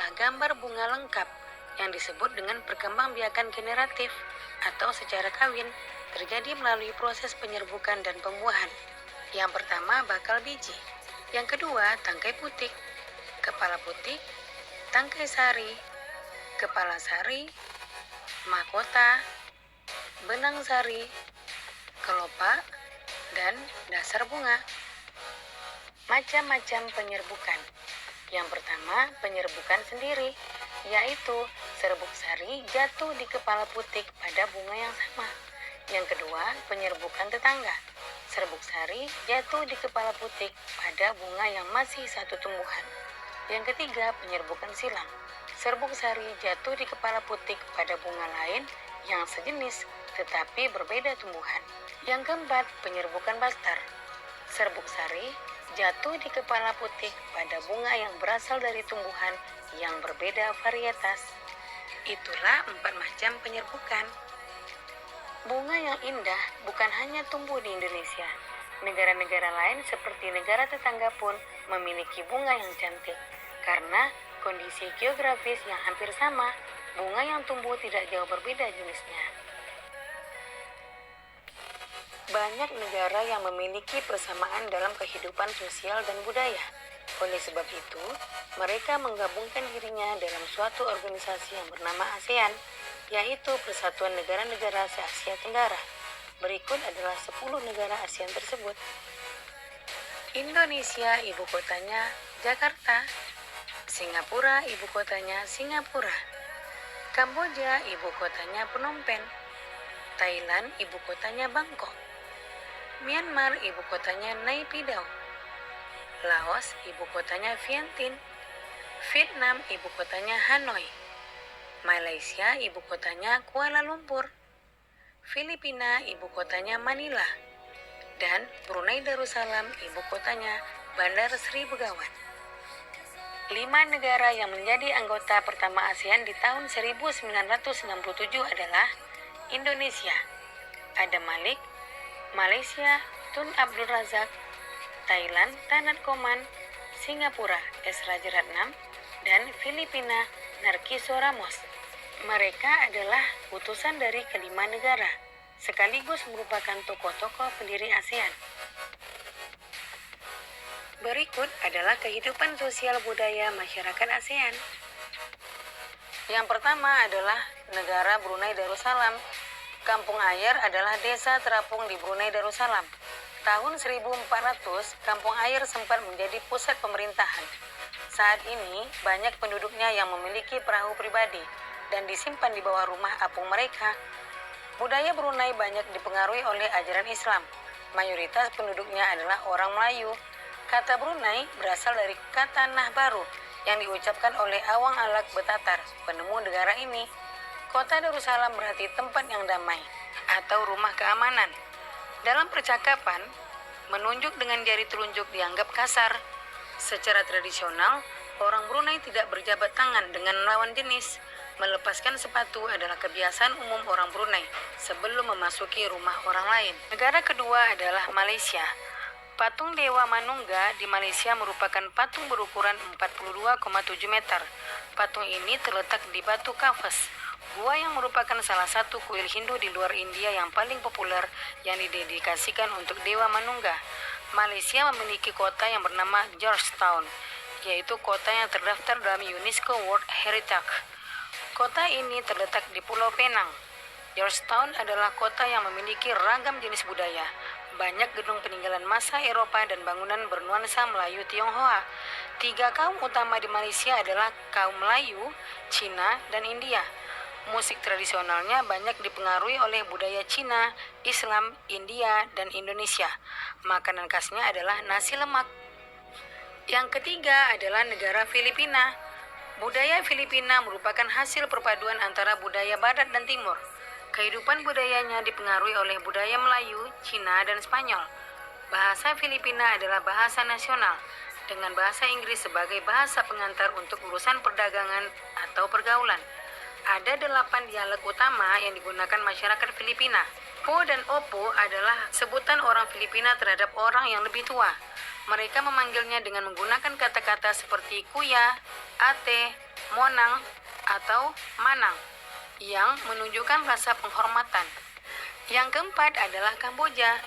adalah gambar bunga lengkap yang disebut dengan perkembangbiakan generatif atau secara kawin terjadi melalui proses penyerbukan dan pembuahan. Yang pertama, bakal biji. Yang kedua, tangkai putik, kepala putik, tangkai sari, kepala sari, mahkota, benang sari, kelopak, dan dasar bunga. Macam-macam penyerbukan. Yang pertama, penyerbukan sendiri, yaitu serbuk sari jatuh di kepala putik pada bunga yang sama. Yang kedua, penyerbukan tetangga. Serbuk sari jatuh di kepala putik pada bunga yang masih satu tumbuhan. Yang ketiga, penyerbukan silang. Serbuk sari jatuh di kepala putik pada bunga lain yang sejenis tetapi berbeda tumbuhan. Yang keempat, penyerbukan bastar. Serbuk sari jatuh di kepala putik pada bunga yang berasal dari tumbuhan yang berbeda varietas. Itulah 4 macam penyerbukan. Bunga yang indah bukan hanya tumbuh di Indonesia. Negara-negara lain seperti negara tetangga pun memiliki bunga yang cantik. Karena kondisi geografis yang hampir sama, bunga yang tumbuh tidak jauh berbeda jenisnya. Banyak negara yang memiliki persamaan dalam kehidupan sosial dan budaya. Oleh sebab itu, mereka menggabungkan dirinya dalam suatu organisasi yang bernama ASEAN, yaitu Persatuan Negara-Negara se-Asia Tenggara. Berikut adalah 10 negara ASEAN tersebut. Indonesia, ibu kotanya Jakarta. Singapura, ibu kotanya Singapura. Kamboja, ibu kotanya Phnom Penh. Thailand, ibu kotanya Bangkok. Myanmar, ibu kotanya Naypyidaw. Laos, ibu kotanya Vientiane. Vietnam, ibu kotanya Hanoi. Malaysia, ibu kotanya Kuala Lumpur. Filipina, ibu kotanya Manila. Dan Brunei Darussalam, ibu kotanya Bandar Sri Begawan. 5 negara yang menjadi anggota pertama ASEAN di tahun 1967 adalah Indonesia, Adam Malik, Malaysia, Tun Abdul Razak, Thailand, Tanat Koman, Singapura, S. Rajaratnam, dan Filipina, Narciso Ramos. Mereka adalah utusan dari kelima negara, sekaligus merupakan tokoh-tokoh pendiri ASEAN. Berikut adalah kehidupan sosial budaya masyarakat ASEAN. Yang pertama adalah negara Brunei Darussalam. Kampung Ayer adalah desa terapung di Brunei Darussalam. Tahun 1400, Kampung Ayer sempat menjadi pusat pemerintahan. Saat ini, banyak penduduknya yang memiliki perahu pribadi dan disimpan di bawah rumah apung mereka. Budaya Brunei banyak dipengaruhi oleh ajaran Islam. Mayoritas penduduknya adalah orang Melayu. Kata Brunei berasal dari kata Nah Baru yang diucapkan oleh Awang Alak Betatar, penemu negara ini. Kota Darussalam berarti tempat yang damai atau rumah keamanan. Dalam percakapan, menunjuk dengan jari telunjuk dianggap kasar. Secara tradisional, orang Brunei tidak berjabat tangan dengan lawan jenis. Melepaskan sepatu adalah kebiasaan umum orang Brunei sebelum memasuki rumah orang lain. Negara kedua adalah Malaysia. Patung Dewa Manungga di Malaysia merupakan patung berukuran 42,7 meter. Patung ini terletak di Batu Kafes, gua yang merupakan salah satu kuil Hindu di luar India yang paling populer yang didedikasikan untuk Dewa Manungga. Malaysia memiliki kota yang bernama Georgetown, yaitu kota yang terdaftar dalam UNESCO World Heritage. Kota ini terletak di Pulau Penang. Georgetown adalah kota yang memiliki ragam jenis budaya. Banyak gedung peninggalan masa Eropa dan bangunan bernuansa Melayu Tionghoa. 3 kaum utama di Malaysia adalah kaum Melayu, Cina, dan India. Musik tradisionalnya banyak dipengaruhi oleh budaya Cina, Islam, India, dan Indonesia. Makanan khasnya adalah nasi lemak. Yang ketiga adalah negara Filipina. Budaya Filipina merupakan hasil perpaduan antara budaya Barat dan Timur. Kehidupan budayanya dipengaruhi oleh budaya Melayu, Cina, dan Spanyol. Bahasa Filipina adalah bahasa nasional, dengan bahasa Inggris sebagai bahasa pengantar untuk urusan perdagangan atau pergaulan. Ada 8 dialek utama yang digunakan masyarakat Filipina. Po dan Opo adalah sebutan orang Filipina terhadap orang yang lebih tua. Mereka memanggilnya dengan menggunakan kata-kata seperti kuya, ate, Monang atau Manang, yang menunjukkan rasa penghormatan. Yang keempat adalah Kamboja.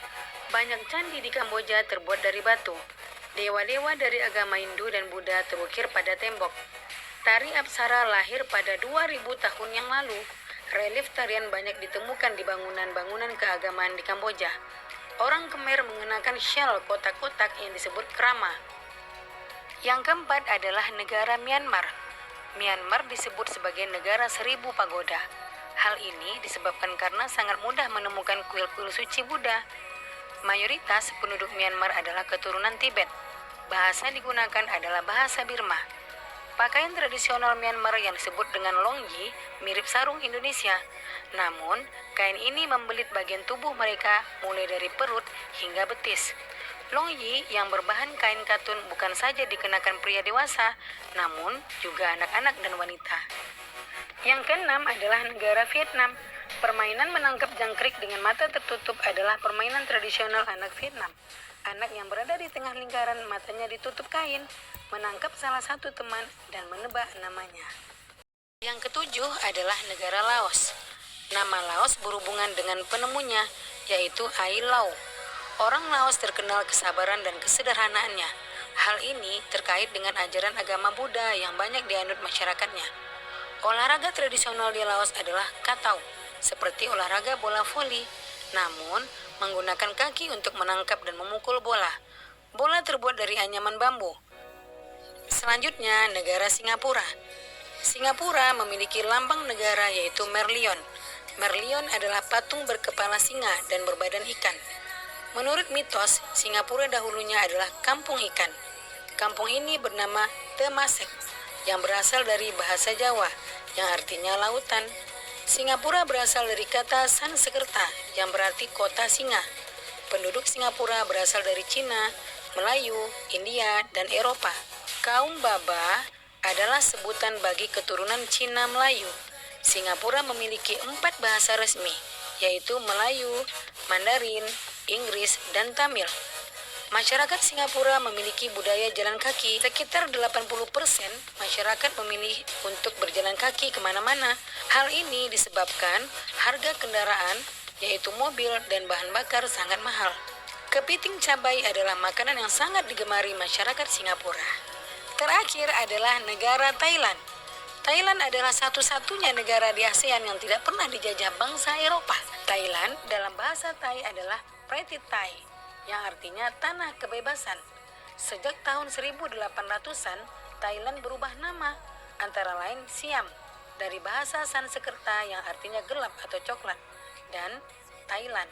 Banyak candi di Kamboja terbuat dari batu. Dewa-dewa dari agama Hindu dan Buddha terukir pada tembok. Tari Apsara lahir pada 2000 tahun yang lalu. Relief tarian banyak ditemukan di bangunan-bangunan keagamaan di Kamboja. Orang Khmer mengenakan syal kotak-kotak yang disebut krama. Yang keempat adalah negara Myanmar. Myanmar disebut sebagai negara 1000 pagoda. Hal ini disebabkan karena sangat mudah menemukan kuil-kuil suci Buddha. Mayoritas penduduk Myanmar adalah keturunan Tibet. Bahasa digunakan adalah bahasa Burma. Pakaian tradisional Myanmar yang disebut dengan longyi mirip sarung Indonesia. Namun, kain ini membelit bagian tubuh mereka mulai dari perut hingga betis. Longyi yang berbahan kain katun bukan saja dikenakan pria dewasa, namun juga anak-anak dan wanita. Yang keenam adalah negara Vietnam. Permainan menangkap jangkrik dengan mata tertutup adalah permainan tradisional anak Vietnam. Anak yang berada di tengah lingkaran matanya ditutup kain, menangkap salah satu teman dan menebak namanya. Yang ketujuh adalah negara Laos. Nama Laos berhubungan dengan penemunya, yaitu Ai Lau. Orang Laos terkenal kesabaran dan kesederhanaannya. Hal ini terkait dengan ajaran agama Buddha yang banyak dianut masyarakatnya. Olahraga tradisional di Laos adalah katau, seperti olahraga bola voli, namun menggunakan kaki untuk menangkap dan memukul bola. Bola terbuat dari anyaman bambu. Selanjutnya, negara Singapura. Singapura memiliki lambang negara yaitu Merlion. Merlion adalah patung berkepala singa dan berbadan ikan. Menurut mitos, Singapura dahulunya adalah kampung ikan. Kampung ini bernama Temasek, yang berasal dari bahasa Jawa, yang artinya lautan. Singapura berasal dari kata Sanskerta, yang berarti kota singa. Penduduk Singapura berasal dari Cina, Melayu, India, dan Eropa. Kaum Baba adalah sebutan bagi keturunan Cina Melayu. Singapura memiliki 4 bahasa resmi, yaitu Melayu, Mandarin, Inggris, dan Tamil. Masyarakat Singapura memiliki budaya jalan kaki. Sekitar 80% masyarakat memilih untuk berjalan kaki kemana-mana. Hal ini disebabkan harga kendaraan, yaitu mobil dan bahan bakar sangat mahal. Kepiting cabai adalah makanan yang sangat digemari masyarakat Singapura. Terakhir adalah negara Thailand. Thailand adalah satu-satunya negara di ASEAN yang tidak pernah dijajah bangsa Eropa. Thailand dalam bahasa Thai adalah Pretty Thai, yang artinya tanah kebebasan. Sejak tahun 1800-an, Thailand berubah nama, antara lain Siam, dari bahasa Sanskerta yang artinya gelap atau coklat, dan Thailand.